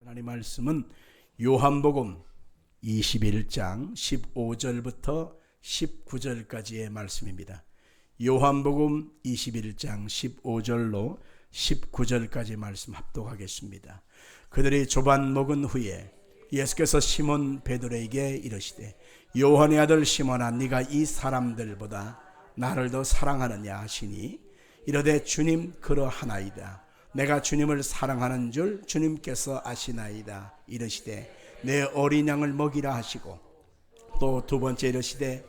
하나님 말씀은 요한복음 21장 15절부터 19절까지의 말씀입니다. 요한복음 21장 15절로 19절까지 말씀 합독하겠습니다. 그들이 조반 먹은 후에 예수께서 시몬 베드로에게 이르시되 요한의 아들 시몬아 네가 이 사람들보다 나를 더 사랑하느냐 하시니 이르되 주님 그러하나이다. 내가 주님을 사랑하는 줄 주님께서 아시나이다. 이르시되 내 어린 양을 먹이라 하시고 또 두 번째 이르시되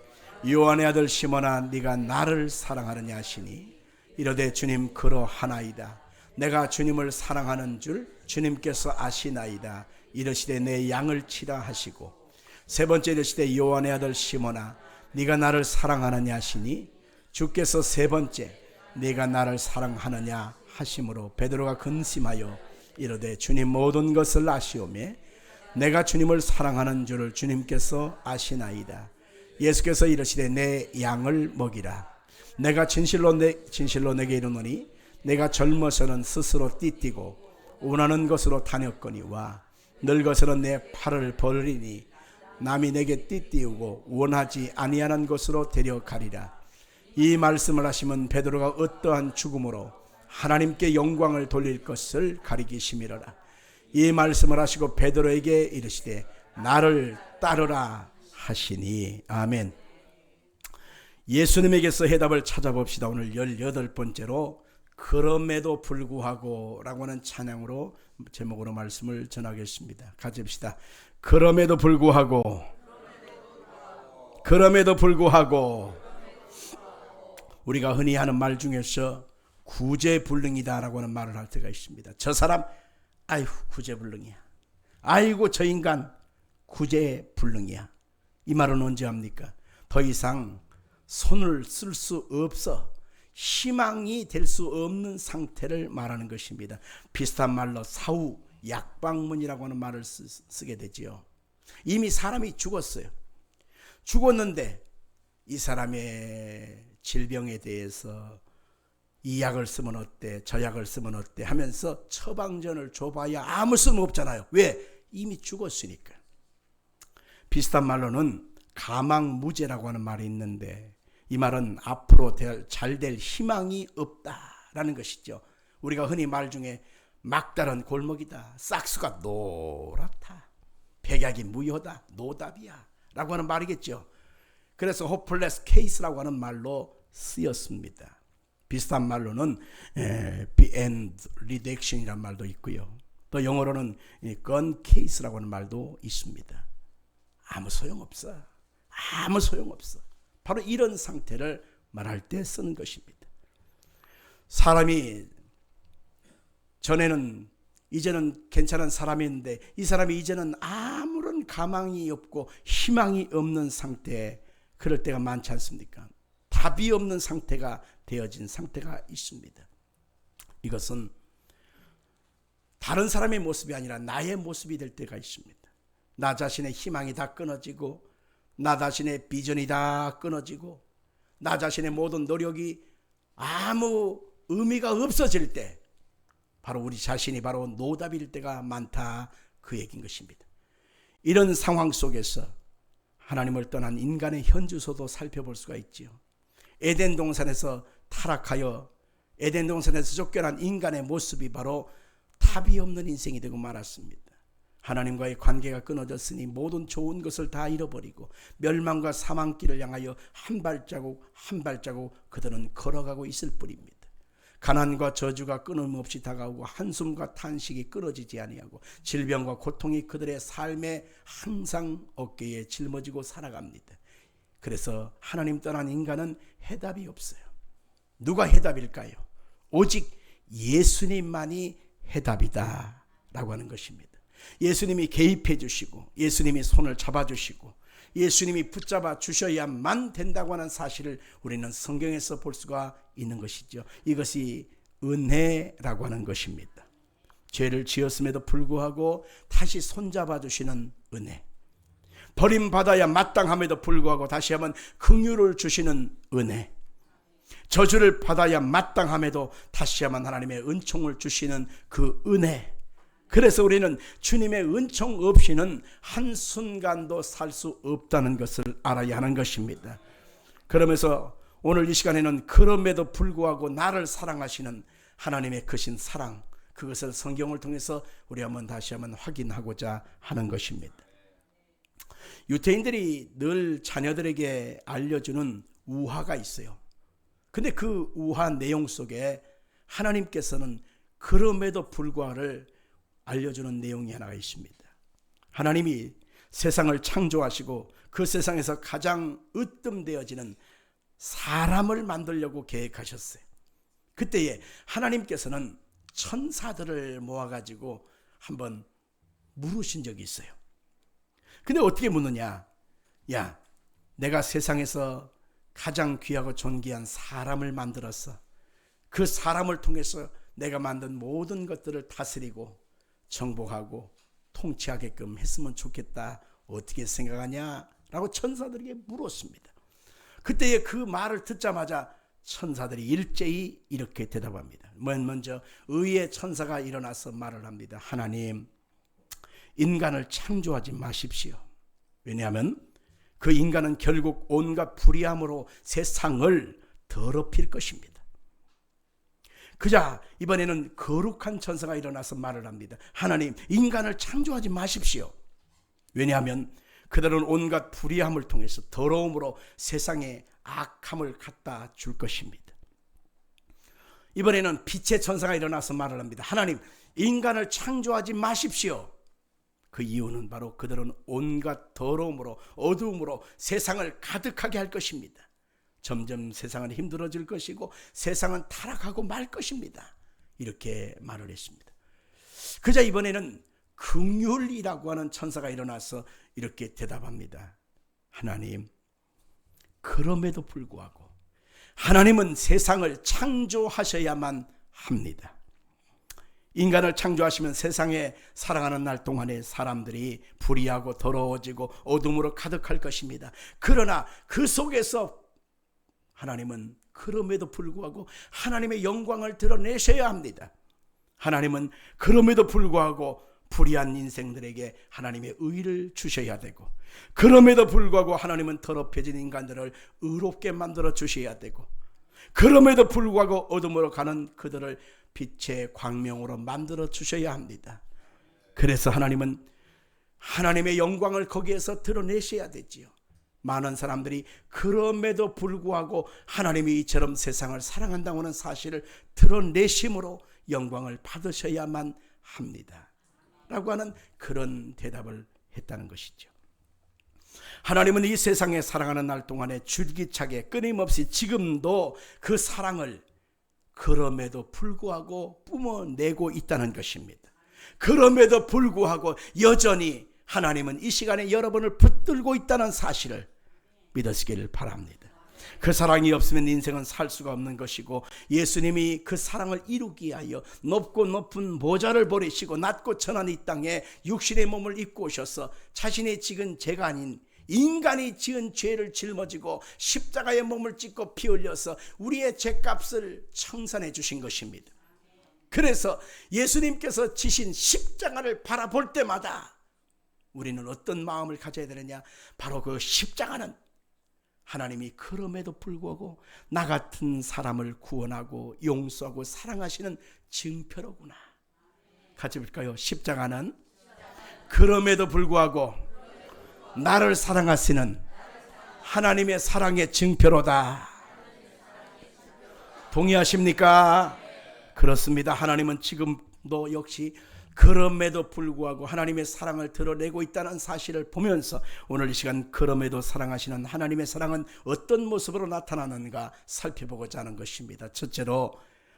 요한의 아들 시몬아 네가 나를 사랑하느냐 하시니 이르되 주님 그러하나이다. 내가 주님을 사랑하는 줄 주님께서 아시나이다. 이르시되 내 양을 치라 하시고 세 번째 이르시되 요한의 아들 시몬아 네가 나를 사랑하느냐 하시니 주께서 세 번째 네가 나를 사랑하느냐 하심으로 베드로가 근심하여 이르되 주님 모든 것을 아시오매 내가 주님을 사랑하는 줄을 주님께서 아시나이다. 예수께서 이르시되 내 양을 먹이라. 내가 진실로 내게 이르노니 내가 젊어서는 스스로 띠띠고 원하는 것으로 다녔거니와 늙어서는 내 팔을 벌리니 남이 내게 띠띠우고 원하지 아니하는 것으로 데려가리라. 이 말씀을 하시면 베드로가 어떠한 죽음으로 하나님께 영광을 돌릴 것을 가리키심이로라. 이 말씀을 하시고 베드로에게 이르시되 나를 따르라 하시니. 아멘. 예수님에게서 해답을 찾아봅시다. 오늘 18번째로 그럼에도 불구하고 라고 하는 찬양으로 제목으로 말씀을 전하겠습니다. 같이 봅시다. 그럼에도 불구하고 우리가 흔히 하는 말 중에서 구제불능이다라고 하는 말을 할 때가 있습니다. 저 사람 아이고 구제불능이야. 아이고 저 인간 구제불능이야. 이 말은 언제 합니까? 더 이상 손을 쓸 수 없어 희망이 될 수 없는 상태를 말하는 것입니다. 비슷한 말로 사후 약방문이라고 하는 말을 쓰게 되지요. 이미 사람이 죽었어요. 죽었는데 이 사람의 질병에 대해서 이 약을 쓰면 어때 저 약을 쓰면 어때 하면서 처방전을 줘봐야 아무 쓸모 없잖아요. 왜? 이미 죽었으니까. 비슷한 말로는 가망무제라고 하는 말이 있는데 이 말은 앞으로 잘 될 희망이 없다라는 것이죠. 우리가 흔히 말 중에 막다른 골목이다, 싹수가 노랗다, 백약이 무효다, 노답이야 라고 하는 말이겠죠. 그래서 hopeless case라고 하는 말로 쓰였습니다. 비슷한 말로는 beyond redemption이라는 말도 있고요. 또 영어로는 gone case라고 하는 말도 있습니다. 아무 소용없어. 아무 소용없어. 바로 이런 상태를 말할 때 쓰는 것입니다. 사람이 전에는 이제는 괜찮은 사람인데 이 사람이 이제는 아무런 가망이 없고 희망이 없는 상태에 그럴 때가 많지 않습니까? 답이 없는 상태가 되어진 상태가 있습니다. 이것은 다른 사람의 모습이 아니라 나의 모습이 될 때가 있습니다. 나 자신의 희망이 다 끊어지고 나 자신의 비전이 다 끊어지고 나 자신의 모든 노력이 아무 의미가 없어질 때 바로 우리 자신이 바로 노답일 때가 많다 그 얘기인 것입니다. 이런 상황 속에서 하나님을 떠난 인간의 현주소도 살펴볼 수가 있지요. 에덴 동산에서 타락하여 에덴 동산에서 쫓겨난 인간의 모습이 바로 답이 없는 인생이 되고 말았습니다. 하나님과의 관계가 끊어졌으니 모든 좋은 것을 다 잃어버리고 멸망과 사망길을 향하여 한 발자국 한 발자국 그들은 걸어가고 있을 뿐입니다. 가난과 저주가 끊임없이 다가오고 한숨과 탄식이 끊어지지 아니하고 질병과 고통이 그들의 삶에 항상 어깨에 짊어지고 살아갑니다. 그래서 하나님 떠난 인간은 해답이 없어요. 누가 해답일까요? 오직 예수님만이 해답이다 라고 하는 것입니다. 예수님이 개입해 주시고 예수님이 손을 잡아 주시고 예수님이 붙잡아 주셔야만 된다고 하는 사실을 우리는 성경에서 볼 수가 있는 것이죠. 이것이 은혜라고 하는 것입니다. 죄를 지었음에도 불구하고 다시 손잡아 주시는 은혜, 버림받아야 마땅함에도 불구하고 다시 한번 긍휼을 주시는 은혜, 저주를 받아야 마땅함에도 다시 한번 하나님의 은총을 주시는 그 은혜, 그래서 우리는 주님의 은총 없이는 한순간도 살 수 없다는 것을 알아야 하는 것입니다. 그러면서 오늘 이 시간에는 그럼에도 불구하고 나를 사랑하시는 하나님의 크신 사랑, 그것을 성경을 통해서 우리 다시 한번 확인하고자 하는 것입니다. 유대인들이 늘 자녀들에게 알려주는 우화가 있어요. 근데 그 우화 내용 속에 하나님께서는 그럼에도 불구하고를 알려주는 내용이 하나가 있습니다. 하나님이 세상을 창조하시고 그 세상에서 가장 으뜸되어지는 사람을 만들려고 계획하셨어요. 그때에 하나님께서는 천사들을 모아가지고 한번 물으신 적이 있어요. 근데 어떻게 묻느냐? 야, 내가 세상에서 가장 귀하고 존귀한 사람을 만들었어. 그 사람을 통해서 내가 만든 모든 것들을 다스리고 정복하고 통치하게끔 했으면 좋겠다. 어떻게 생각하냐? 라고 천사들에게 물었습니다. 그때에 그 말을 듣자마자 천사들이 일제히 이렇게 대답합니다. 먼저 의의 천사가 일어나서 말을 합니다. 하나님, 인간을 창조하지 마십시오. 왜냐하면 그 인간은 결국 온갖 불의함으로 세상을 더럽힐 것입니다. 그자 이번에는 거룩한 천사가 일어나서 말을 합니다. 하나님, 인간을 창조하지 마십시오. 왜냐하면 그들은 온갖 불의함을 통해서 더러움으로 세상에 악함을 갖다 줄 것입니다. 이번에는 빛의 천사가 일어나서 말을 합니다. 하나님, 인간을 창조하지 마십시오. 그 이유는 바로 그들은 온갖 더러움으로 어두움으로 세상을 가득하게 할 것입니다. 점점 세상은 힘들어질 것이고 세상은 타락하고 말 것입니다. 이렇게 말을 했습니다. 그자 이번에는 긍휼이라고 하는 천사가 일어나서 이렇게 대답합니다. 하나님, 그럼에도 불구하고 하나님은 세상을 창조하셔야만 합니다. 인간을 창조하시면 세상에 살아가는 날 동안에 사람들이 불의하고 더러워지고 어둠으로 가득할 것입니다. 그러나 그 속에서 하나님은 그럼에도 불구하고 하나님의 영광을 드러내셔야 합니다. 하나님은 그럼에도 불구하고 불의한 인생들에게 하나님의 의를 주셔야 되고, 그럼에도 불구하고 하나님은 더럽혀진 인간들을 의롭게 만들어 주셔야 되고, 그럼에도 불구하고 어둠으로 가는 그들을 빛의 광명으로 만들어 주셔야 합니다. 그래서 하나님은 하나님의 영광을 거기에서 드러내셔야 되지요. 많은 사람들이 그럼에도 불구하고 하나님이 이처럼 세상을 사랑한다고 하는 사실을 드러내심으로 영광을 받으셔야만 합니다. 라고 하는 그런 대답을 했다는 것이죠. 하나님은 이 세상에 살아가는 날 동안에 줄기차게 끊임없이 지금도 그 사랑을 그럼에도 불구하고 뿜어내고 있다는 것입니다. 그럼에도 불구하고 여전히 하나님은 이 시간에 여러분을 붙들고 있다는 사실을 믿으시기를 바랍니다. 그 사랑이 없으면 인생은 살 수가 없는 것이고, 예수님이 그 사랑을 이루기 위하여 높고 높은 보좌를 버리시고 낮고 천한 이 땅에 육신의 몸을 입고 오셔서 자신의 지은 죄가 아닌 인간이 지은 죄를 짊어지고 십자가의 몸을 찢고 피 흘려서 우리의 죄값을 청산해 주신 것입니다. 그래서 예수님께서 지신 십자가를 바라볼 때마다 우리는 어떤 마음을 가져야 되느냐? 바로 그 십자가는 하나님이 그럼에도 불구하고 나 같은 사람을 구원하고 용서하고 사랑하시는 증표로구나. 같이 볼까요? 십자가는 그럼에도 불구하고 나를 사랑하시는 하나님의 사랑의 증표로다. 동의하십니까? 그렇습니다. 하나님은 지금도 역시 그럼에도 불구하고 하나님의 사랑을 드러내고 있다는 사실을 보면서 오늘 이 시간 그럼에도 사랑하시는 하나님의 사랑은 어떤 모습으로 나타나는가 살펴보고자 하는 것입니다. 첫째로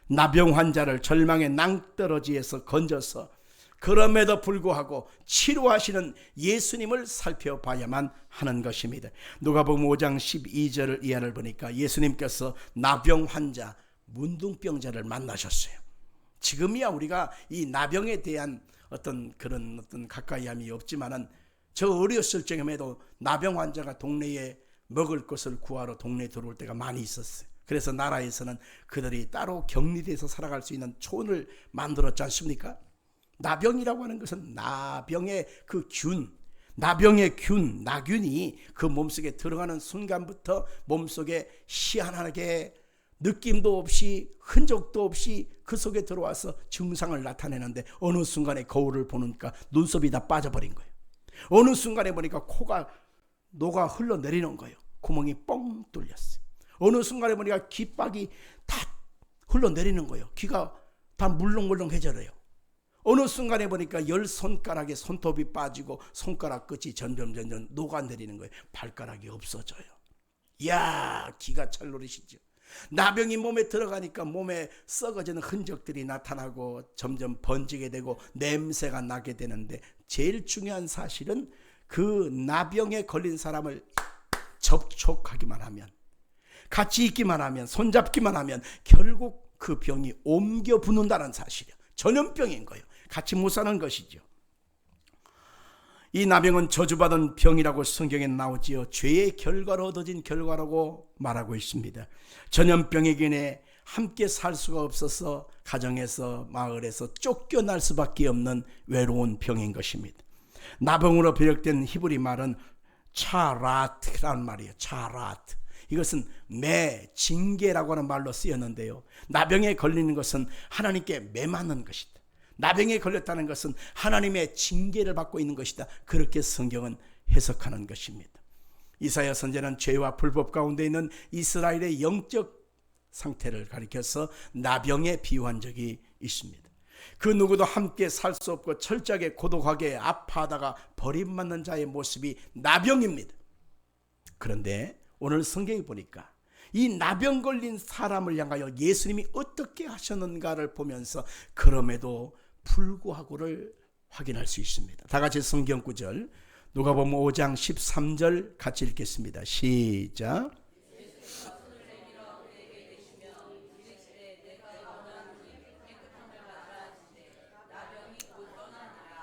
나병 환자를 절망의 낭떠러지에서 건져서 그럼에도 불구하고 치료하시는 예수님을 살펴봐야만 하는 것입니다. 누가복음 5장 12절을 이하를 보니까 예수님께서 나병 환자 문둥병자를 만나셨어요. 지금이야 우리가 이 나병에 대한 어떤 가까이함이 없지만은 저 어렸을 적에도 나병 환자가 동네에 먹을 것을 구하러 동네에 들어올 때가 많이 있었어요. 그래서 나라에서는 그들이 따로 격리돼서 살아갈 수 있는 촌을 만들었지 않습니까? 나병이라고 하는 것은 나병의 그 균, 나병의 균, 나균이 그 몸속에 들어가는 순간부터 몸속에 희한하게 느낌도 없이 흔적도 없이 그 속에 들어와서 증상을 나타내는데 어느 순간에 거울을 보니까 눈썹이 다 빠져버린 거예요. 어느 순간에 보니까 코가 녹아 흘러내리는 거예요. 구멍이 뻥 뚫렸어요. 어느 순간에 보니까 귓박이 다 흘러내리는 거예요. 귀가 다 물렁물렁해져요. 어느 순간에 보니까 10손가락에 손톱이 빠지고 손가락 끝이 점점 녹아내리는 거예요. 발가락이 없어져요. 이야, 기가 찰 노릇이죠. 나병이 몸에 들어가니까 몸에 썩어지는 흔적들이 나타나고 점점 번지게 되고 냄새가 나게 되는데, 제일 중요한 사실은 그 나병에 걸린 사람을 접촉하기만 하면, 같이 있기만 하면, 손잡기만 하면 결국 그 병이 옮겨 붙는다는 사실이에요. 전염병인 거예요. 같이 못 사는 것이죠. 이 나병은 저주받은 병이라고 성경에 나오지요. 죄의 결과로 얻어진 결과라고 말하고 있습니다. 전염병에게 함께 살 수가 없어서 가정에서 마을에서 쫓겨날 수밖에 없는 외로운 병인 것입니다. 나병으로 비롯된 히브리 말은 차라트라는 말이에요. 차라트. 이것은 징계라고 하는 말로 쓰였는데요. 나병에 걸리는 것은 하나님께 매맞는 것이다. 나병에 걸렸다는 것은 하나님의 징계를 받고 있는 것이다. 그렇게 성경은 해석하는 것입니다. 이사야 선지자는 죄와 불법 가운데 있는 이스라엘의 영적 상태를 가리켜서 나병에 비유한 적이 있습니다. 그 누구도 함께 살 수 없고 철저하게 고독하게 아파하다가 버림받는 자의 모습이 나병입니다. 그런데 오늘 성경에 보니까 이 나병 걸린 사람을 향하여 예수님이 어떻게 하셨는가를 보면서 그럼에도 불구하고를 확인할 수 있습니다. 다 같이 성경 구절 누가복음 5장 13절 같이 읽겠습니다. 시작.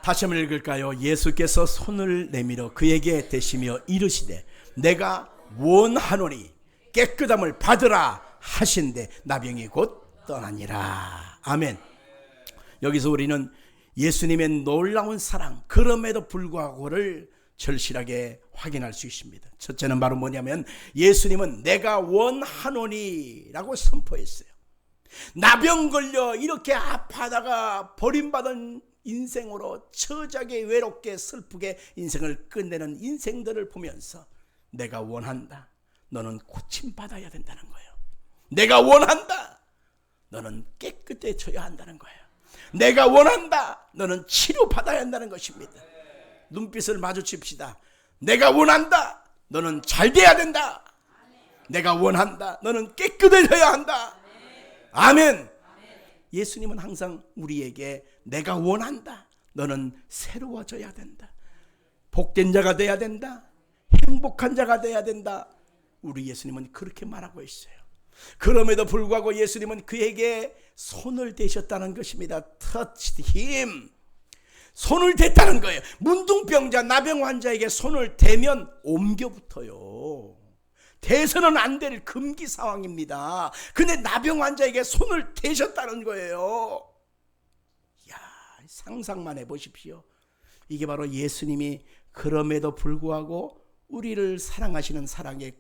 다시 한번 읽을까요? 예수께서 손을 내밀어 그에게 대시며 이르시되 내가 원하노니 깨끗함을 받으라 하신데 나병이 곧 떠나니라. 아멘. 여기서 우리는 예수님의 놀라운 사랑, 그럼에도 불구하고를 절실하게 확인할 수 있습니다. 첫째는 바로 뭐냐면 예수님은 내가 원하노니 라고 선포했어요. 나병 걸려 이렇게 아파다가 버림받은 인생으로 처자게 외롭게 슬프게 인생을 끝내는 인생들을 보면서 내가 원한다. 너는 고침받아야 된다는 거예요. 내가 원한다. 너는 깨끗해져야 한다는 거예요. 내가 원한다. 너는 치료받아야 한다는 것입니다. 눈빛을 마주칩시다. 내가 원한다. 너는 잘 돼야 된다. 내가 원한다. 너는 깨끗해져야 한다. 아멘. 예수님은 항상 우리에게 내가 원한다. 너는 새로워져야 된다. 복된 자가 돼야 된다. 행복한 자가 돼야 된다. 우리 예수님은 그렇게 말하고 있어요. 그럼에도 불구하고 예수님은 그에게 손을 대셨다는 것입니다. Touched him. 손을 댔다는 거예요. 문둥병자 나병 환자에게 손을 대면 옮겨 붙어요. 대서는 안 될 금기 상황입니다. 근데 나병 환자에게 손을 대셨다는 거예요. 이야, 상상만 해보십시오. 이게 바로 예수님이 그럼에도 불구하고 우리를 사랑하시는 사랑의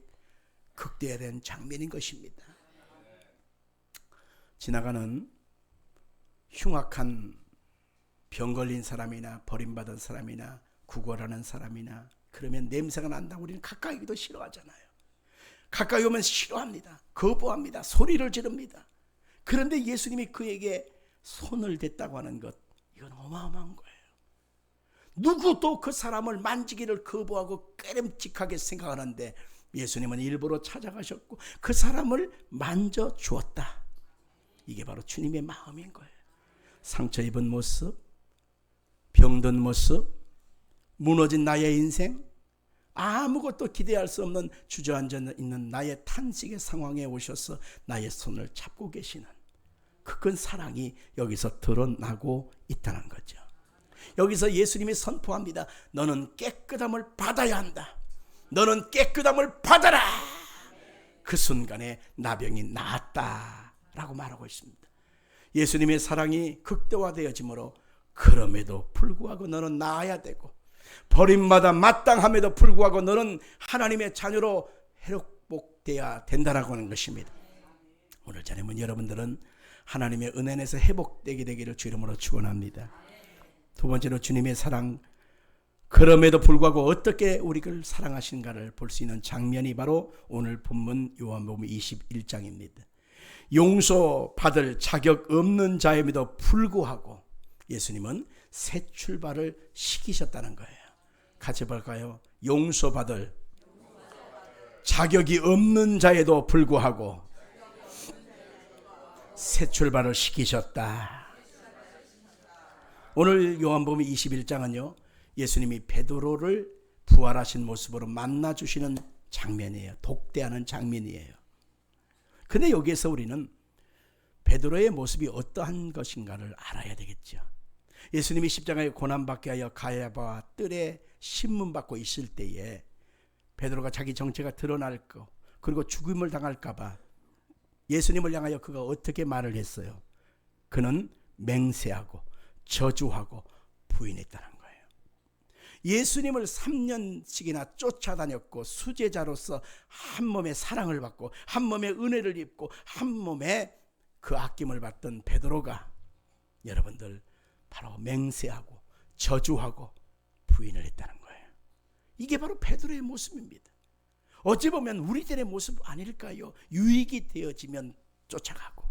극대화된 장면인 것입니다. 지나가는 흉악한 병 걸린 사람이나 버림받은 사람이나 구걸하는 사람이나 그러면 냄새가 난다고 우리는 가까이 오기도 싫어하잖아요. 가까이 오면 싫어합니다. 거부합니다. 소리를 지릅니다. 그런데 예수님이 그에게 손을 댔다고 하는 것, 이건 어마어마한 거예요. 누구도 그 사람을 만지기를 거부하고 깨름직하게 생각하는데 예수님은 일부러 찾아가셨고 그 사람을 만져주었다. 이게 바로 주님의 마음인 거예요. 상처 입은 모습, 병든 모습, 무너진 나의 인생, 아무것도 기대할 수 없는 주저앉아 있는 나의 탄식의 상황에 오셔서 나의 손을 잡고 계시는 그 큰 사랑이 여기서 드러나고 있다는 거죠. 여기서 예수님이 선포합니다. 너는 깨끗함을 받아야 한다. 너는 깨끗함을 받아라. 그 순간에 나병이 나았다라고 말하고 있습니다. 예수님의 사랑이 극대화되어지므로 그럼에도 불구하고 너는 나아야 되고, 버림받아 마땅함에도 불구하고 너는 하나님의 자녀로 회복돼야 된다라고 하는 것입니다. 오늘 저녁은 여러분들은 하나님의 은혜 안에서 회복되게 되기를 주 이름으로 축원합니다. 두 번째로 주님의 사랑, 그럼에도 불구하고 어떻게 우리를 사랑하신가를 볼 수 있는 장면이 바로 오늘 본문 요한복음 21장입니다. 용서받을 자격 없는 자임에도 불구하고 예수님은 새 출발을 시키셨다는 거예요. 같이 볼까요? 용서받을 자격이 없는 자에도 불구하고 새 출발을 시키셨다. 오늘 요한복음 21장은요, 예수님이 베드로를 부활하신 모습으로 만나주시는 장면이에요. 독대하는 장면이에요. 근데 여기에서 우리는 베드로의 모습이 어떠한 것인가를 알아야 되겠죠. 예수님이 십자가에 고난받게 하여 가야바와 뜰에 신문받고 있을 때에 베드로가 자기 정체가 드러날 거, 그리고 죽임을 당할까 봐 예수님을 향하여 그가 어떻게 말을 했어요? 그는 맹세하고 저주하고 부인했다는 거예요. 예수님을 3년씩이나 쫓아다녔고 수제자로서 한 몸에 사랑을 받고 한 몸에 은혜를 입고 한 몸에 그 아낌을 받던 베드로가 여러분들 바로 맹세하고 저주하고 부인을 했다는 거예요. 이게 바로 베드로의 모습입니다. 어찌 보면 우리들의 모습 아닐까요? 유익이 되어지면 쫓아가고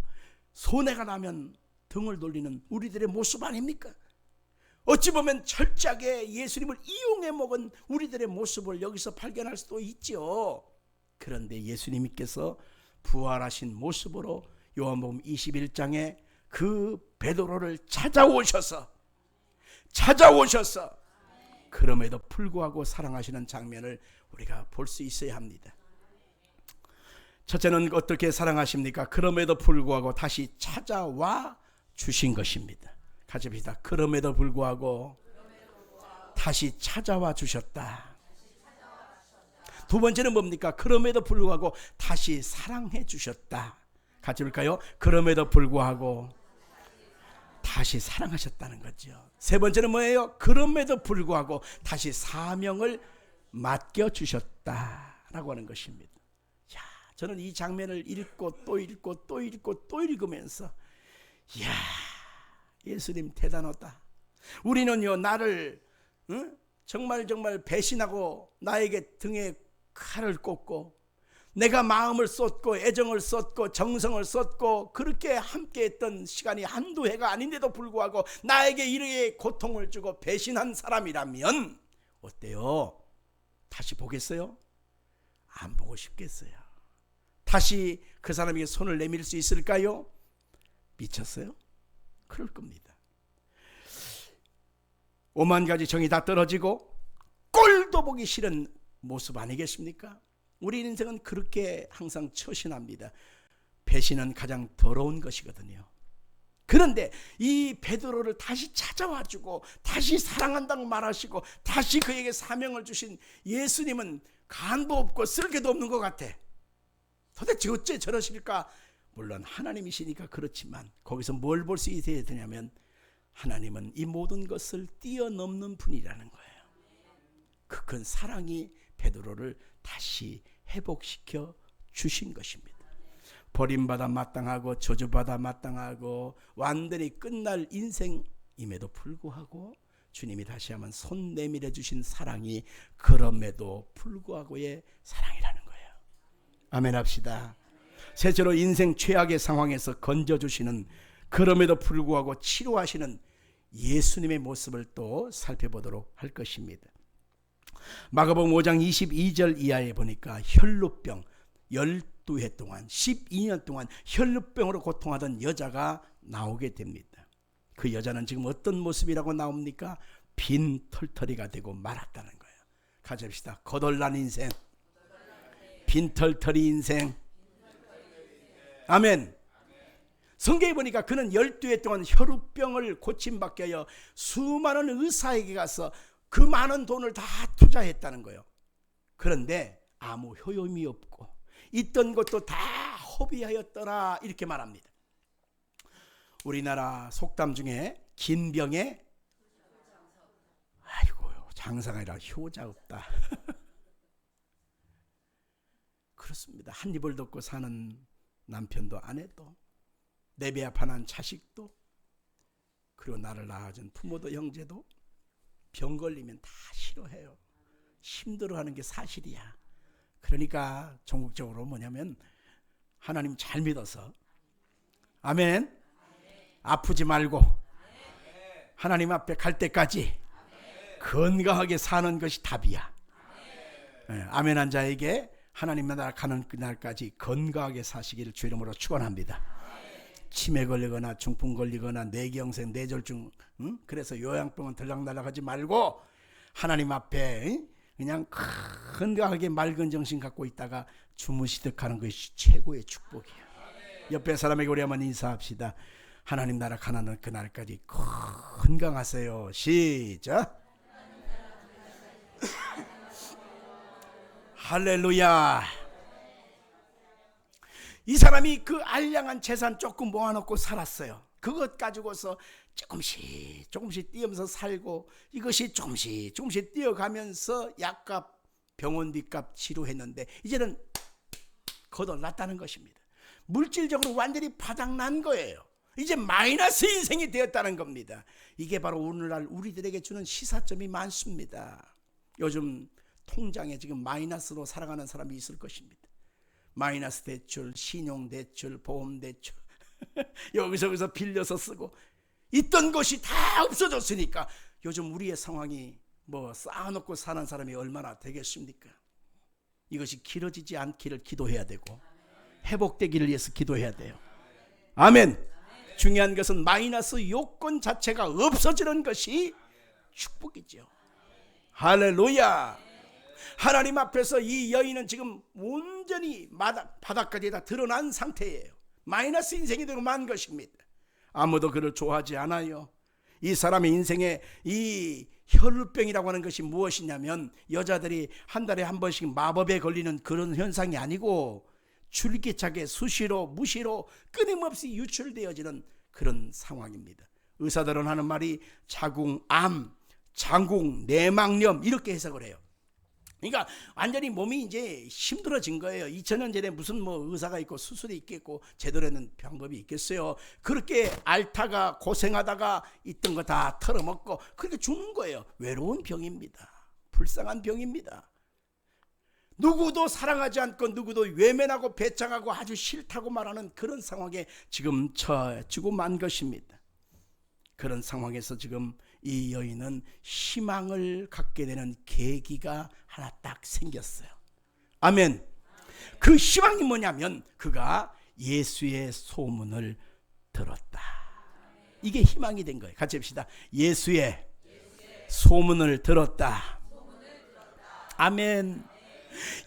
손해가 나면 등을 돌리는 우리들의 모습 아닙니까? 어찌 보면 철저하게 예수님을 이용해 먹은 우리들의 모습을 여기서 발견할 수도 있죠. 그런데 예수님께서 부활하신 모습으로 요한복음 21장에 그 베드로를 찾아오셔서 그럼에도 불구하고 사랑하시는 장면을 우리가 볼 수 있어야 합니다. 첫째는 어떻게 사랑하십니까? 그럼에도 불구하고 다시 찾아와 주신 것입니다. 같이 봅시다. 그럼에도 불구하고 다시 찾아와 주셨다. 두 번째는 뭡니까? 그럼에도 불구하고 다시 사랑해 주셨다. 같이 볼까요? 그럼에도 불구하고 다시 사랑하셨다는 거죠. 세 번째는 뭐예요? 그럼에도 불구하고 다시 사명을 맡겨주셨다라고 하는 것입니다. 야, 저는 이 장면을 읽고 또 읽고 또 읽고 또 읽으면서 이야, 예수님 대단하다. 우리는요, 나를 정말 배신하고 나에게 등에 칼을 꽂고 내가 마음을 쏟고 애정을 쏟고 정성을 쏟고 그렇게 함께했던 시간이 한두 해가 아닌데도 불구하고 나에게 이렇게 고통을 주고 배신한 사람이라면 어때요? 다시 보겠어요? 안 보고 싶겠어요. 다시 그 사람에게 손을 내밀 수 있을까요? 미쳤어요? 그럴 겁니다. 오만 가지 정이 다 떨어지고 꼴도 보기 싫은 모습 아니겠습니까? 우리 인생은 그렇게 항상 처신합니다. 배신은 가장 더러운 것이거든요. 그런데 이 베드로를 다시 찾아와주고 다시 사랑한다고 말하시고 다시 그에게 사명을 주신 예수님은 간도 없고 쓸개도 없는 것 같아. 도대체 어째 저러실까? 물론 하나님이시니까 그렇지만 거기서 뭘 볼 수 있어야 되냐면 하나님은 이 모든 것을 뛰어넘는 분이라는 거예요. 그 큰 사랑이 베드로를 다시 회복시켜 주신 것입니다. 버림받아 마땅하고 저주받아 마땅하고 완전히 끝날 인생임에도 불구하고 주님이 다시 한번 손 내밀어 주신 사랑이 그럼에도 불구하고의 사랑이라는 거예요. 아멘 합시다. 셋째로 인생 최악의 상황에서 건져주시는 그럼에도 불구하고 치료하시는 예수님의 모습을 또 살펴보도록 할 것입니다. 마가복음 5장 22절 이하에 보니까 혈루병 12해 동안 12년 동안 혈루병으로 고통하던 여자가 나오게 됩니다. 그 여자는 지금 어떤 모습이라고 나옵니까? 빈 털터리가 되고 말았다는 거예요. 가져봅시다. 거덜난 인생, 빈털터리 인생. 아멘. 성경에 보니까 그는 12해 동안 혈루병을 고침받게 하여 수많은 의사에게 가서 그 많은 돈을 다 투자했다는 거예요. 그런데 아무 효용이 없고 있던 것도 다 허비하였더라 이렇게 말합니다. 우리나라 속담 중에 긴 병에 장사가 아니라 효자 없다. 그렇습니다. 한 입을 덮고 사는 남편도 아내도 내 배 앞 하나는 자식도 그리고 나를 낳아준 부모도 형제도 병 걸리면 다 싫어해요. 힘들어하는 게 사실이야. 그러니까 전국적으로 뭐냐면 하나님 잘 믿어서 아멘. 아프지 말고 하나님 앞에 갈 때까지 건강하게 사는 것이 답이야. 아멘 한 자에게 하나님 나라 가는 그날까지 건강하게 사시기를 주 이름으로 축원합니다. 치매 걸리거나 중풍 걸리거나 뇌경색 뇌졸중 그래서 요양병원 들락날락하지 말고 하나님 앞에 그냥 건강하게 맑은 정신 갖고 있다가 주무시듯 하는 것이 최고의 축복이야. 옆에 사람에게 우리 한번 인사합시다. 하나님 나라 가는 그날까지 건강하세요. 시작. 할렐루야. 이 사람이 그 알량한 재산 조금 모아놓고 살았어요. 그것 가지고서 조금씩 띄어면서 살고 이것이 조금씩 띄어가면서 약값 병원비값 치료했는데 이제는 거덜났다는 것입니다. 물질적으로 완전히 바닥난 거예요. 이제 마이너스 인생이 되었다는 겁니다. 이게 바로 오늘날 우리들에게 주는 시사점이 많습니다. 요즘 통장에 지금 마이너스로 살아가는 사람이 있을 것입니다. 마이너스 대출, 신용대출, 보험대출 여기서 빌려서 쓰고 있던 것이 다 없어졌으니까 요즘 우리의 상황이 뭐 쌓아놓고 사는 사람이 얼마나 되겠습니까? 이것이 길어지지 않기를 기도해야 되고 회복되기를 위해서 기도해야 돼요. 아멘. 중요한 것은 마이너스 요건 자체가 없어지는 것이 축복이죠. 할렐루야. 하나님 앞에서 이 여인은 지금 온전히 바닥까지 다 드러난 상태예요. 마이너스 인생이 되고 만 것입니다. 아무도 그를 좋아하지 않아요. 이 사람의 인생에 이 혈루병이라고 하는 것이 무엇이냐면 여자들이 한 달에 한 번씩 마법에 걸리는 그런 현상이 아니고 줄기차게 수시로 무시로 끊임없이 유출되어지는 그런 상황입니다. 의사들은 하는 말이 자궁, 암, 장궁, 내막염 이렇게 해석을 해요. 그러니까 완전히 몸이 이제 힘들어진 거예요. 2000년 전에 무슨 뭐 의사가 있고 수술이 있겠고 제대로 된 방법이 있겠어요. 그렇게 앓다가 고생하다가 있던 거 다 털어먹고 그렇게 죽는 거예요. 외로운 병입니다. 불쌍한 병입니다. 누구도 사랑하지 않고 누구도 외면하고 배짱하고 아주 싫다고 말하는 그런 상황에 지금 처해지고 만 것입니다. 그런 상황에서 지금 이 여인은 희망을 갖게 되는 계기가 하나 딱 생겼어요. 아멘. 그 희망이 뭐냐면 그가 예수의 소문을 들었다. 이게 희망이 된 거예요. 같이 합시다. 예수의 소문을 들었다. 아멘.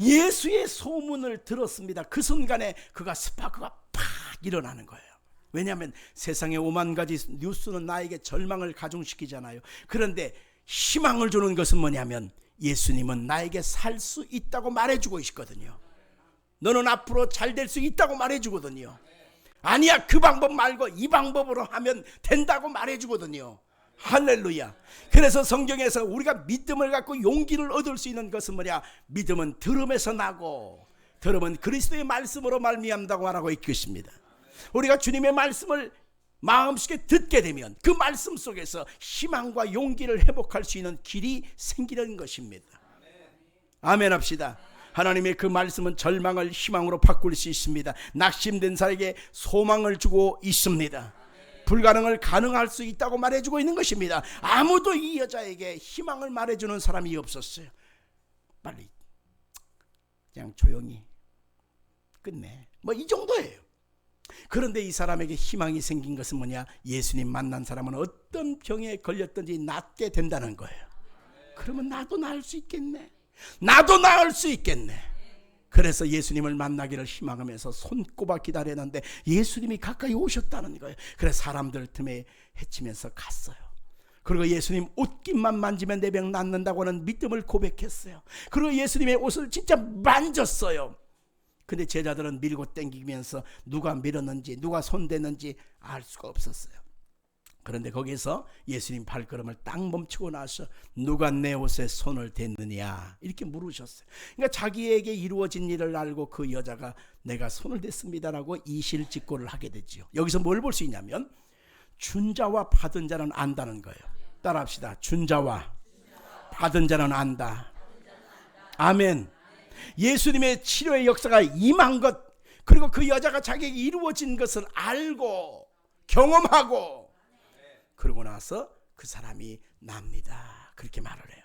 예수의 소문을 들었습니다. 그 순간에 그가 스파크가 팍 일어나는 거예요. 왜냐하면 세상에 오만 가지 뉴스는 나에게 절망을 가중시키잖아요. 그런데 희망을 주는 것은 뭐냐면 예수님은 나에게 살 수 있다고 말해주고 있거든요. 너는 앞으로 잘 될 수 있다고 말해주거든요. 아니야 그 방법 말고 이 방법으로 하면 된다고 말해주거든요. 할렐루야. 그래서 성경에서 우리가 믿음을 갖고 용기를 얻을 수 있는 것은 뭐냐? 믿음은 들음에서 나고 들음은 그리스도의 말씀으로 말미암다고 말하고 있겠습니다. 우리가 주님의 말씀을 마음속에 듣게 되면 그 말씀 속에서 희망과 용기를 회복할 수 있는 길이 생기는 것입니다. 아멘 합시다. 하나님의 그 말씀은 절망을 희망으로 바꿀 수 있습니다. 낙심된 자에게 소망을 주고 있습니다. 불가능을 가능할 수 있다고 말해주고 있는 것입니다. 아무도 이 여자에게 희망을 말해주는 사람이 없었어요. 빨리 그냥 조용히 끝내 뭐 이 정도예요. 그런데 이 사람에게 희망이 생긴 것은 뭐냐? 예수님 만난 사람은 어떤 병에 걸렸든지 낫게 된다는 거예요. 그러면 나도 나을 수 있겠네. 나도 나을 수 있겠네. 그래서 예수님을 만나기를 희망하면서 손꼽아 기다렸는데 예수님이 가까이 오셨다는 거예요. 그래서 사람들 틈에 헤치면서 갔어요. 그리고 예수님 옷깃만 만지면 내 병 낫는다고 하는 믿음을 고백했어요. 그리고 예수님의 옷을 진짜 만졌어요. 근데 제자들은 밀고 땡기면서 누가 밀었는지 누가 손댔는지 알 수가 없었어요. 그런데 거기서 예수님 발걸음을 딱 멈추고 나서 누가 내 옷에 손을 댔느냐 이렇게 물으셨어요. 그러니까 자기에게 이루어진 일을 알고 그 여자가 내가 손을 댔습니다라고 이실직고를 하게 되죠. 여기서 뭘 볼 수 있냐면 준 자와 받은 자는 안다는 거예요. 따라합시다. 준 자와 받은 자는 안다. 아멘. 예수님의 치료의 역사가 임한 것, 그리고 그 여자가 자기에게 이루어진 것을 알고 경험하고 그러고 나서 그 사람이 납니다. 그렇게 말을 해요.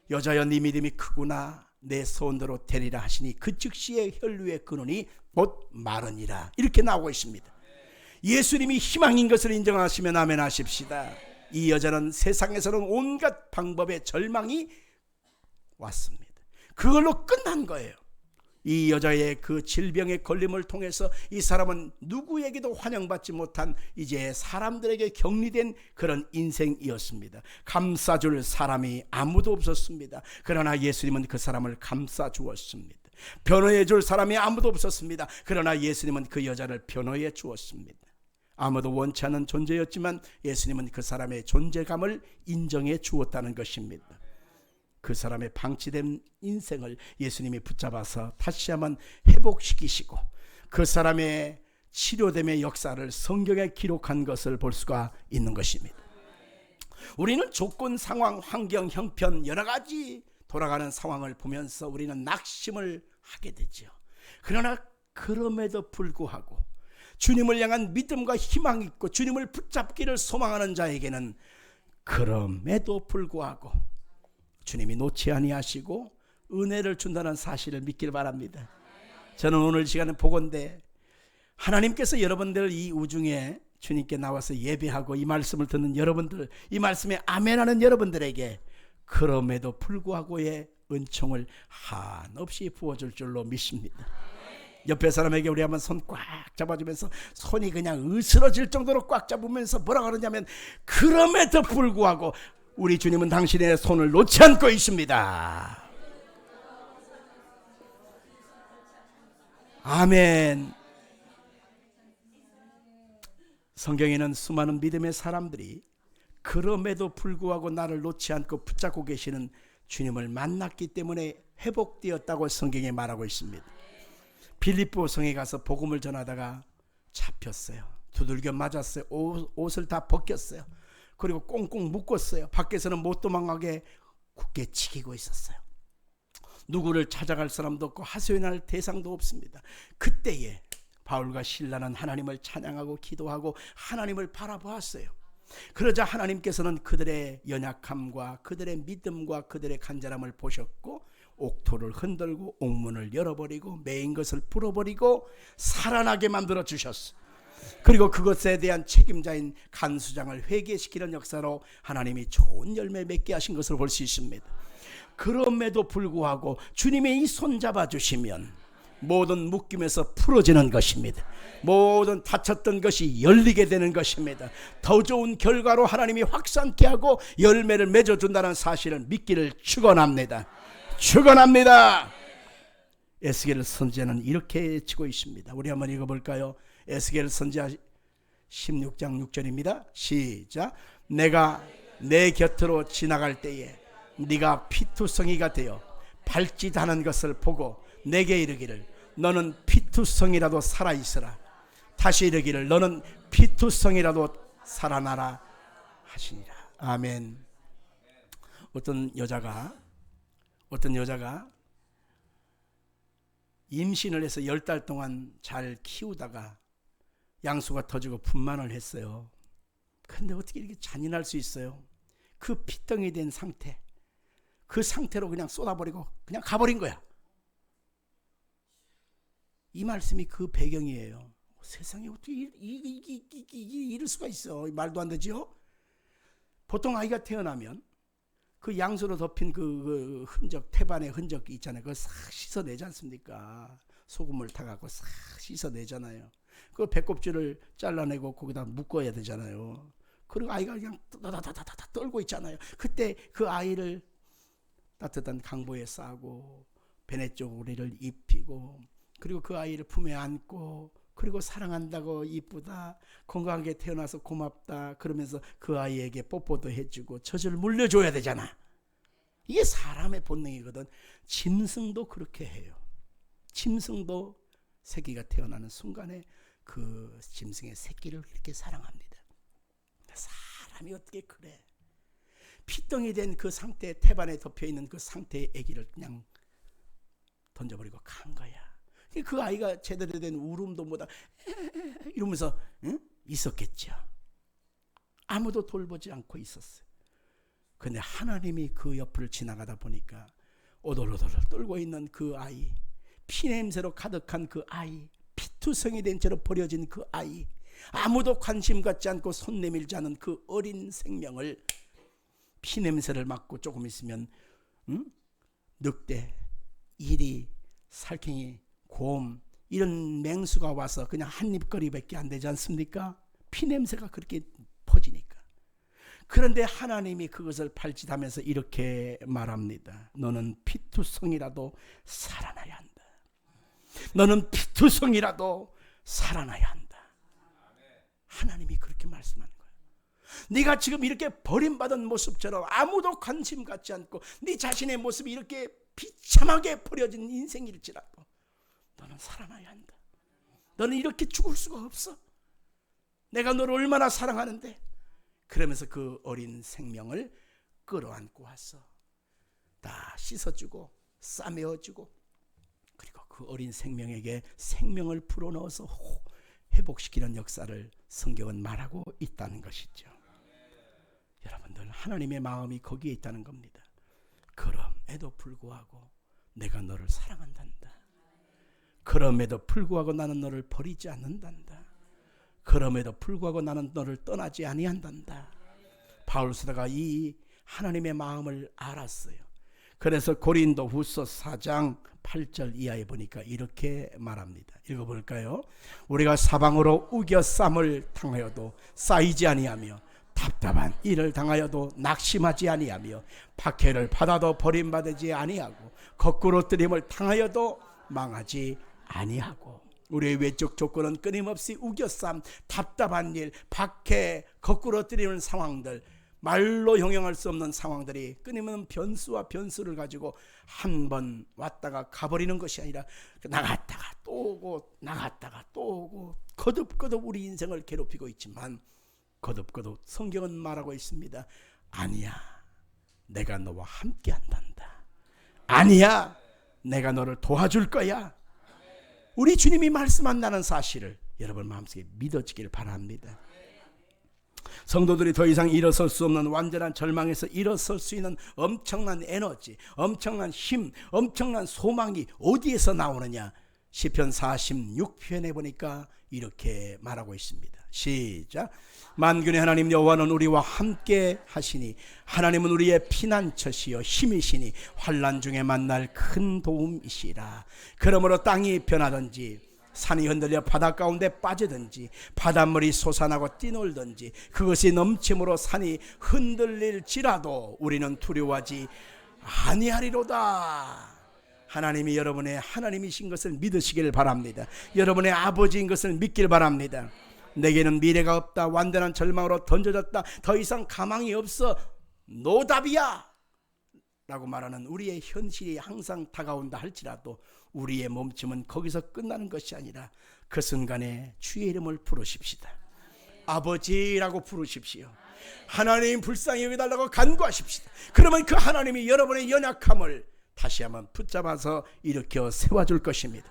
여자여 네 믿음이 크구나. 내 손으로 데리라 하시니 그 즉시의 혈류의 근원이 곧 마르니라. 이렇게 나오고 있습니다. 예수님이 희망인 것을 인정하시면 아멘 하십시다. 이 여자는 세상에서는 온갖 방법의 절망이 왔습니다. 그걸로 끝난 거예요. 이 여자의 그 질병의 걸림을 통해서 이 사람은 누구에게도 환영받지 못한 이제 사람들에게 격리된 그런 인생이었습니다. 감싸줄 사람이 아무도 없었습니다. 그러나 예수님은 그 사람을 감싸 주었습니다. 변호해 줄 사람이 아무도 없었습니다. 그러나 예수님은 그 여자를 변호해 주었습니다. 아무도 원치 않은 존재였지만 예수님은 그 사람의 존재감을 인정해 주었다는 것입니다. 그 사람의 방치된 인생을 예수님이 붙잡아서 다시 한번 회복시키시고 그 사람의 치료됨의 역사를 성경에 기록한 것을 볼 수가 있는 것입니다. 우리는 조건, 상황, 환경, 형편 여러 가지 돌아가는 상황을 보면서 우리는 낙심을 하게 되죠. 그러나 그럼에도 불구하고 주님을 향한 믿음과 희망이 있고 주님을 붙잡기를 소망하는 자에게는 그럼에도 불구하고 주님이 놓지 아니하시고 은혜를 준다는 사실을 믿길 바랍니다. 저는 오늘 시간에 보건대 하나님께서 여러분들 이 우중에 주님께 나와서 예배하고 이 말씀을 듣는 여러분들, 이 말씀에 아멘하는 여러분들에게 그럼에도 불구하고의 은총을 한없이 부어줄 줄로 믿습니다. 옆에 사람에게 우리 한번 손 꽉 잡아주면서 손이 그냥 으스러질 정도로 꽉 잡으면서 뭐라 그러냐면 그럼에도 불구하고 우리 주님은 당신의 손을 놓지 않고 있습니다. 아멘. 성경에는 수많은 믿음의 사람들이 그럼에도 불구하고 나를 놓지 않고 붙잡고 계시는 주님을 만났기 때문에 회복되었다고 성경에 말하고 있습니다. 빌립보 성에 가서 복음을 전하다가 잡혔어요. 두들겨 맞았어요. 옷을 다 벗겼어요. 그리고 꽁꽁 묶었어요. 밖에서는 못 도망가게 굳게 지키고 있었어요. 누구를 찾아갈 사람도 없고 하소연할 대상도 없습니다. 그때에 바울과 실라는 하나님을 찬양하고 기도하고 하나님을 바라보았어요. 그러자 하나님께서는 그들의 연약함과 그들의 믿음과 그들의 간절함을 보셨고 옥토를 흔들고 옥문을 열어버리고 매인 것을 풀어버리고 살아나게 만들어 주셨어요. 그리고 그것에 대한 책임자인 간수장을 회개시키는 역사로 하나님이 좋은 열매 맺게 하신 것을 볼 수 있습니다. 그럼에도 불구하고 주님의 이 손 잡아주시면 모든 묶임에서 풀어지는 것입니다. 모든 닫혔던 것이 열리게 되는 것입니다. 더 좋은 결과로 하나님이 확산케 하고 열매를 맺어준다는 사실을 믿기를 축원합니다. 축원합니다. 에스겔 선지자는 이렇게 치고 있습니다. 우리 한번 읽어볼까요? 에스겔 선지자 16장 6절입니다. 시작. 내가 내 곁으로 지나갈 때에 네가 피투성이가 되어 발짓하는 것을 보고 내게 이르기를 너는 피투성이라도 살아있으라. 다시 이르기를 너는 피투성이라도 살아나라 하시니라. 아멘. 어떤 여자가 임신을 해서 10달 동안 잘 키우다가 양수가 터지고 분만을 했어요. 근데 어떻게 이렇게 잔인할 수 있어요? 그 피덩이 된 상태, 그 상태로 그냥 쏟아버리고 그냥 가버린 거야. 이 말씀이 그 배경이에요. 세상에 어떻게 이럴 수가 있어? 말도 안 되죠? 보통 아이가 태어나면 그 양수로 덮인 그 흔적, 태반의 흔적 있잖아요. 그거 싹 씻어내지 않습니까? 소금을 타갖고 싹 씻어내잖아요. 그 배꼽줄을 잘라내고 거기다 묶어야 되잖아요. 그리고 아이가 그냥 다다다다다 떨고 있잖아요. 그때 그 아이를 따뜻한 강보에 싸고 베네 쪼고리를 입히고 그리고 그 아이를 품에 안고 그리고 사랑한다고, 이쁘다, 건강하게 태어나서 고맙다 그러면서 그 아이에게 뽀뽀도 해주고 젖을 물려줘야 되잖아. 이게 사람의 본능이거든. 짐승도 그렇게 해요. 짐승도 새끼가 태어나는 순간에 그 짐승의 새끼를 그렇게 사랑합니다. 사람이 어떻게 그래? 피덩이 된 그 상태에, 태반에 덮여있는 그 상태의 아기를 그냥 던져버리고 간 거야. 그 아이가 제대로 된 울음도 못하 이러면서 있었겠죠. 아무도 돌보지 않고 있었어요. 근데 하나님이 그 옆을 지나가다 보니까 오돌오돌 떨고 있는 그 아이, 피냄새로 가득한 그 아이, 피투성이 된 채로 버려진 그 아이, 아무도 관심 갖지 않고 손 내밀지 않은 그 어린 생명을 피냄새를 맡고 조금 있으면 늑대, 이리, 살쾡이, 곰 이런 맹수가 와서 그냥 한 입거리밖에 안 되지 않습니까? 피냄새가 그렇게 퍼지니까. 그런데 하나님이 그것을 발짓하면서 이렇게 말합니다. 너는 피투성이라도 살아나야 한다. 너는 피투성이라도 살아나야 한다. 하나님이 그렇게 말씀하는 거예요. 네가 지금 이렇게 버림받은 모습처럼 아무도 관심 갖지 않고 네 자신의 모습이 이렇게 비참하게 버려진 인생일지라도 너는 살아나야 한다. 너는 이렇게 죽을 수가 없어. 내가 너를 얼마나 사랑하는데. 그러면서 그 어린 생명을 끌어안고 와서 다 씻어주고 싸매어주고, 그리고 그 어린 생명에게 생명을 불어넣어서 회복시키는 역사를 성경은 말하고 있다는 것이죠. 여러분들, 하나님의 마음이 거기에 있다는 겁니다. 그럼에도 불구하고 내가 너를 사랑한단다. 그럼에도 불구하고 나는 너를 버리지 않는단다. 그럼에도 불구하고 나는 너를 떠나지 아니한단다. 바울 사도가 이 하나님의 마음을 알았어요. 그래서 고린도 후서 4장 8절 이하에 보니까 이렇게 말합니다. 읽어볼까요? 우리가 사방으로 우겨쌈을 당하여도 쌓이지 아니하며 답답한 일을 당하여도 낙심하지 아니하며 박해를 받아도 버림받지 아니하고 거꾸로 뜨림을 당하여도 망하지 아니하고. 우리의 외적 조건은 끊임없이 우겨쌈, 답답한 일, 박해, 거꾸로 뜨리는 상황들, 말로 형용할 수 없는 상황들이 끊임없는 변수와 변수를 가지고 한 번 왔다가 가버리는 것이 아니라 나갔다가 또 오고 나갔다가 또 오고 거듭거듭 우리 인생을 괴롭히고 있지만, 거듭거듭 성경은 말하고 있습니다. 아니야, 내가 너와 함께 한단다. 아니야, 내가 너를 도와줄 거야. 우리 주님이 말씀한다는 사실을 여러분 마음속에 믿어지길 바랍니다. 성도들이 더 이상 일어설 수 없는 완전한 절망에서 일어설 수 있는 엄청난 에너지, 엄청난 힘, 엄청난 소망이 어디에서 나오느냐? 시편 46편에 보니까 이렇게 말하고 있습니다. 시작. 만군의 하나님 여호와는 우리와 함께 하시니 하나님은 우리의 피난처시요 힘이시니 환난 중에 만날 큰 도움이시라. 그러므로 땅이 변하든지 산이 흔들려 바다 가운데 빠지든지 바닷물이 솟아나고 뛰놀든지 그것이 넘침으로 산이 흔들릴지라도 우리는 두려워하지 아니하리로다. 하나님이 여러분의 하나님이신 것을 믿으시길 바랍니다. 여러분의 아버지인 것을 믿길 바랍니다. 내게는 미래가 없다, 완전한 절망으로 던져졌다, 더 이상 가망이 없어, 노답이야 라고 말하는 우리의 현실이 항상 다가온다 할지라도 우리의 멈춤은 거기서 끝나는 것이 아니라 그 순간에 주의 이름을 부르십시다. 아버지라고 부르십시오. 하나님 불쌍히 여겨달라고 간구하십시다. 그러면 그 하나님이 여러분의 연약함을 다시 한번 붙잡아서 일으켜 세워줄 것입니다.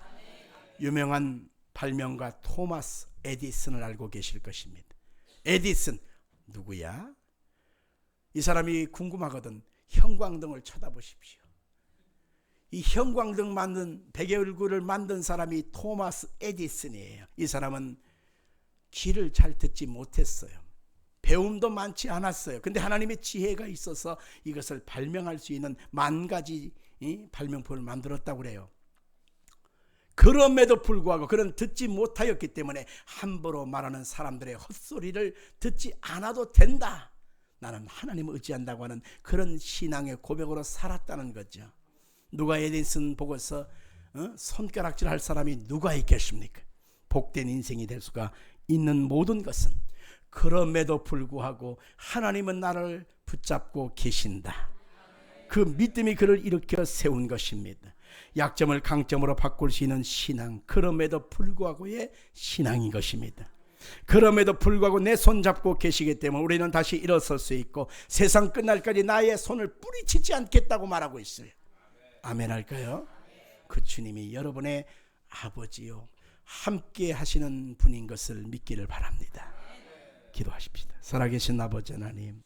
유명한 발명가 토마스 에디슨을 알고 계실 것입니다. 에디슨 누구야? 이 사람이 궁금하거든. 형광등을 쳐다보십시오. 이 형광등 만든 베개 얼굴을 만든 사람이 토마스 에디슨이에요. 이 사람은 귀를 잘 듣지 못했어요. 배움도 많지 않았어요. 근데 하나님의 지혜가 있어서 이것을 발명할 수 있는 만 가지 발명품을 만들었다고 그래요. 그럼에도 불구하고 그는 듣지 못하였기 때문에 함부로 말하는 사람들의 헛소리를 듣지 않아도 된다. 나는 하나님을 의지한다고 하는 그런 신앙의 고백으로 살았다는 거죠. 누가 에디슨 보고서 손가락질 할 사람이 누가 있겠습니까? 복된 인생이 될 수가 있는 모든 것은 그럼에도 불구하고 하나님은 나를 붙잡고 계신다. 그 믿음이 그를 일으켜 세운 것입니다. 약점을 강점으로 바꿀 수 있는 신앙, 그럼에도 불구하고의 신앙인 것입니다. 그럼에도 불구하고 내 손 잡고 계시기 때문에 우리는 다시 일어설 수 있고 세상 끝날까지 나의 손을 뿌리치지 않겠다고 말하고 있어요. 아멘 할까요? 그 주님이 여러분의 아버지요 함께 하시는 분인 것을 믿기를 바랍니다. 기도하십시다. 살아계신 아버지 하나님,